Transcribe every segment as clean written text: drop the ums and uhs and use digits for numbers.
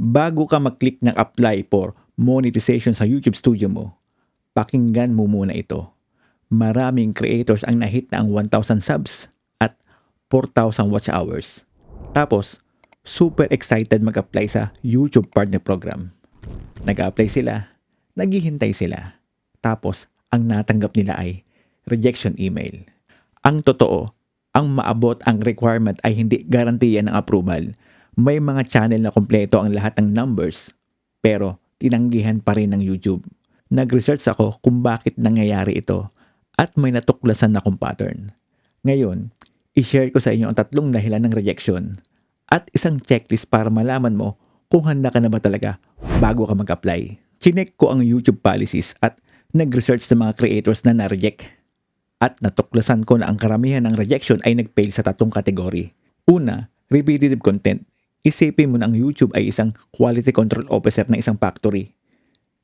Bago ka mag-click ng apply for monetization sa YouTube Studio mo, pakinggan mo muna ito. Maraming creators ang nahit na ang 1,000 subs at 4,000 watch hours. Tapos, super excited mag-apply sa YouTube Partner Program. Nag-apply sila, naghihintay sila. Tapos, ang natanggap nila ay rejection email. Ang totoo, ang maabot ang requirement ay hindi garantiya ng approval. May mga channel na kompleto ang lahat ng numbers, pero tinanggihan pa rin ng YouTube. Nag-research ako kung bakit nangyayari ito at may natuklasan akong pattern. Ngayon, i-share ko sa inyo ang 3 dahilan ng rejection at isang checklist para malaman mo kung handa ka na ba talaga bago ka mag-apply. Chinek ko ang YouTube policies at nag-research ng mga creators na na-reject. At natuklasan ko na ang karamihan ng rejection ay nag-fail sa 3 kategory. Una, repetitive content. Isipin mo na ang YouTube ay isang quality control officer ng isang factory.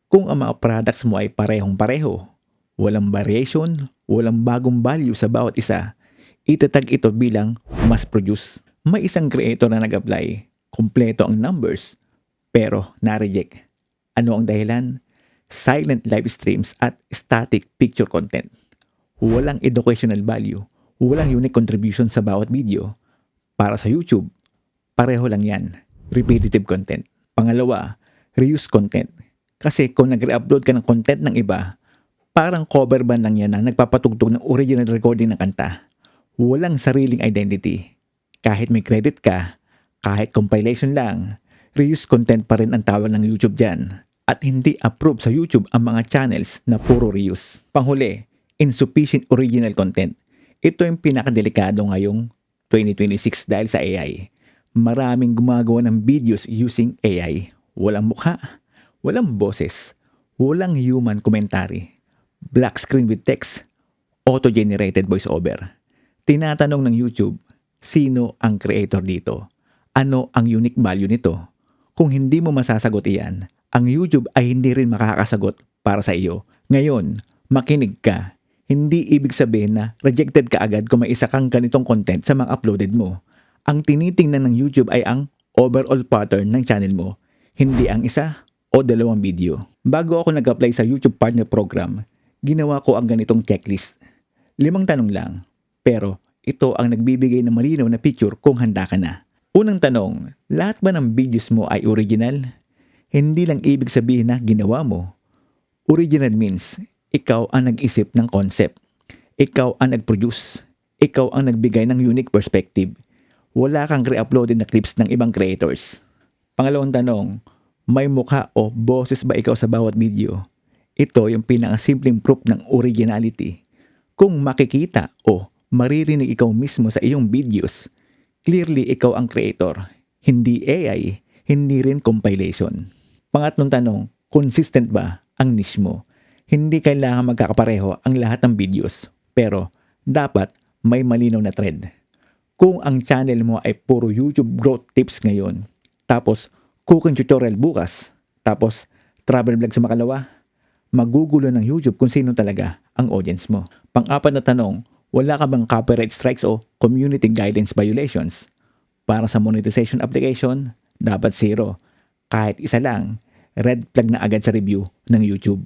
Kung ang mga products mo ay parehong-pareho, walang variation, walang bagong value sa bawat isa, itatag ito bilang mass produce. May isang creator na nag-apply, kumpleto ang numbers, pero na-reject. Ano ang dahilan? Silent live streams at static picture content. Walang educational value, walang unique contribution sa bawat video. Para sa YouTube, pareho lang yan, repetitive content. Pangalawa, reuse content. Kasi kung nag-re-upload ka ng content ng iba, parang cover band lang yan na nagpapatugtog ng original recording ng kanta. Walang sariling identity. Kahit may credit ka, kahit compilation lang, reuse content pa rin ang tawag ng YouTube dyan. At hindi approve sa YouTube ang mga channels na puro reuse. Panghuli, insufficient original content. Ito yung pinakadelikado ngayong 2026 dahil sa AI. Maraming gumagawa ng videos using AI. Walang mukha, walang boses, walang human commentary. Black screen with text, auto-generated voiceover. Tinatanong ng YouTube, sino ang creator dito? Ano ang unique value nito? Kung hindi mo masasagot iyan, ang YouTube ay hindi rin makakasagot para sa iyo. Ngayon, makinig ka. Hindi ibig sabihin na rejected ka agad kung may isa kang ganitong content sa mga uploaded mo. Ang tinitingnan ng YouTube ay ang overall pattern ng channel mo, hindi ang isa o 2 video. Bago ako nag-apply sa YouTube Partner Program, ginawa ko ang ganitong checklist. 5 tanong lang, pero ito ang nagbibigay ng malinaw na picture kung handa ka na. Unang tanong, lahat ba ng videos mo ay original? Hindi lang ibig sabihin na ginawa mo. Original means ikaw ang nag-isip ng concept. Ikaw ang nag-produce. Ikaw ang nagbigay ng unique perspective. Wala kang re-uploaded na clips ng ibang creators. Pangalawang tanong, may mukha o boses ba ikaw sa bawat video? Ito yung pinakasimpleng proof ng originality. Kung makikita o maririnig ikaw mismo sa iyong videos, clearly ikaw ang creator. Hindi AI, hindi rin compilation. Pangatlong tanong, consistent ba ang niche mo? Hindi kailangan magkakapareho ang lahat ng videos, pero dapat may malinaw na trend. Kung ang channel mo ay puro YouTube growth tips ngayon, tapos cooking tutorial bukas, tapos travel vlog sa makalawa, magugulo ng YouTube kung sino talaga ang audience mo. Pang-apat na tanong, wala ka bang copyright strikes o community guidance violations? Para sa monetization application, dapat 0. Kahit isa lang, red flag na agad sa review ng YouTube.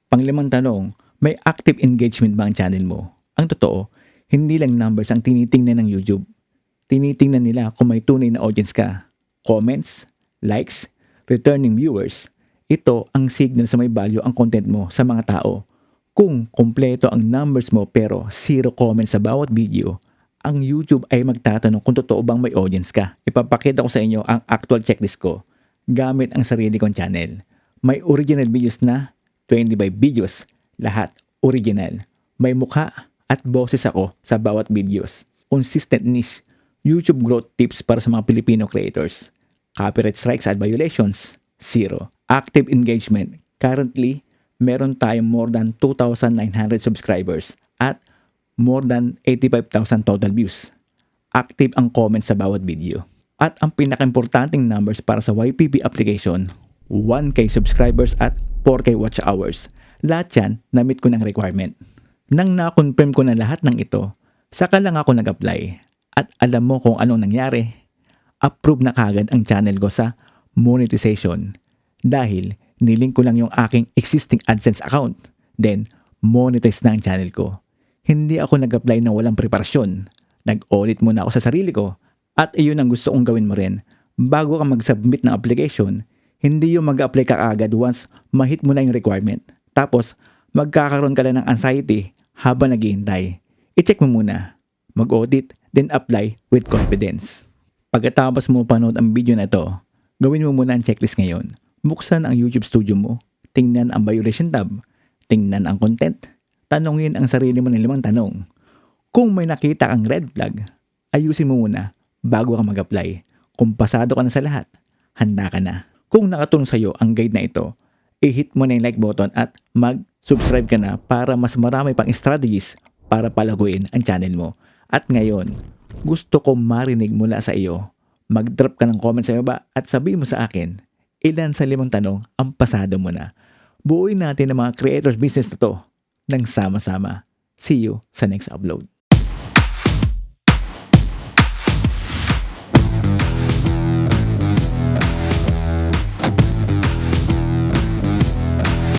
Panglimang tanong, may active engagement ba ang channel mo? Ang totoo, hindi lang numbers ang tinitingnan ng YouTube. Tinitingnan nila kung may tunay na audience ka. Comments, likes, returning viewers. Ito ang signal sa may value ang content mo sa mga tao. Kung kompleto ang numbers mo pero 0 comments sa bawat video, ang YouTube ay magtatanong kung totoo bang may audience ka. Ipapakita ko sa inyo ang actual checklist ko gamit ang sarili kong channel. May original videos na 25 videos, lahat original. May mukha at boses ako sa bawat videos. Consistent niche, YouTube growth tips para sa mga Filipino creators. Copyright strikes at violations, 0. Active engagement, currently, meron tayong more than 2,900 subscribers at more than 85,000 total views. Active ang comments sa bawat video. At ang pinaka-importanting numbers para sa YPP application, 1K subscribers at 4K watch hours. Lahat yan, na-meet ko ng requirement. Nang na-confirm ko na lahat ng ito, saka lang ako nag-apply. At alam mo kung anong nangyari? Approve na kagad ang channel ko sa monetization. Dahil nilink ko lang yung aking existing AdSense account. Then, monetize na ang channel ko. Hindi ako nag-apply na walang preparasyon. Nag-audit muna ako sa sarili ko. At iyon ang gusto kong gawin mo rin. Bago ka mag-submit ng application, hindi yung mag-apply ka agad once ma-hit mo na yung requirement. Tapos, magkakaroon ka lang ng anxiety habang naghihintay. I-check mo muna. Mag-audit, then apply with confidence. Pagkatapos mo panood ang video na ito, gawin mo muna ang checklist ngayon. Buksan ang YouTube Studio mo, tingnan ang violation tab, tingnan ang content, tanongin ang sarili mo ng 5 tanong. Kung may nakita kang red flag, ayusin mo muna bago ka mag-apply. Kung pasado ka na sa lahat, handa ka na. Kung nakatulong sa iyo ang guide na ito, i-hit mo na yung like button at mag-subscribe ka na para mas marami pang strategies para palaguin ang channel mo. At ngayon, gusto ko marinig mula sa iyo. Mag-drop ka ng comment sa baba at sabihin mo sa akin, ilan sa 5 tanong ang pasado mo na. Buuin natin ang mga creators business na to ng sama-sama. See you sa next upload.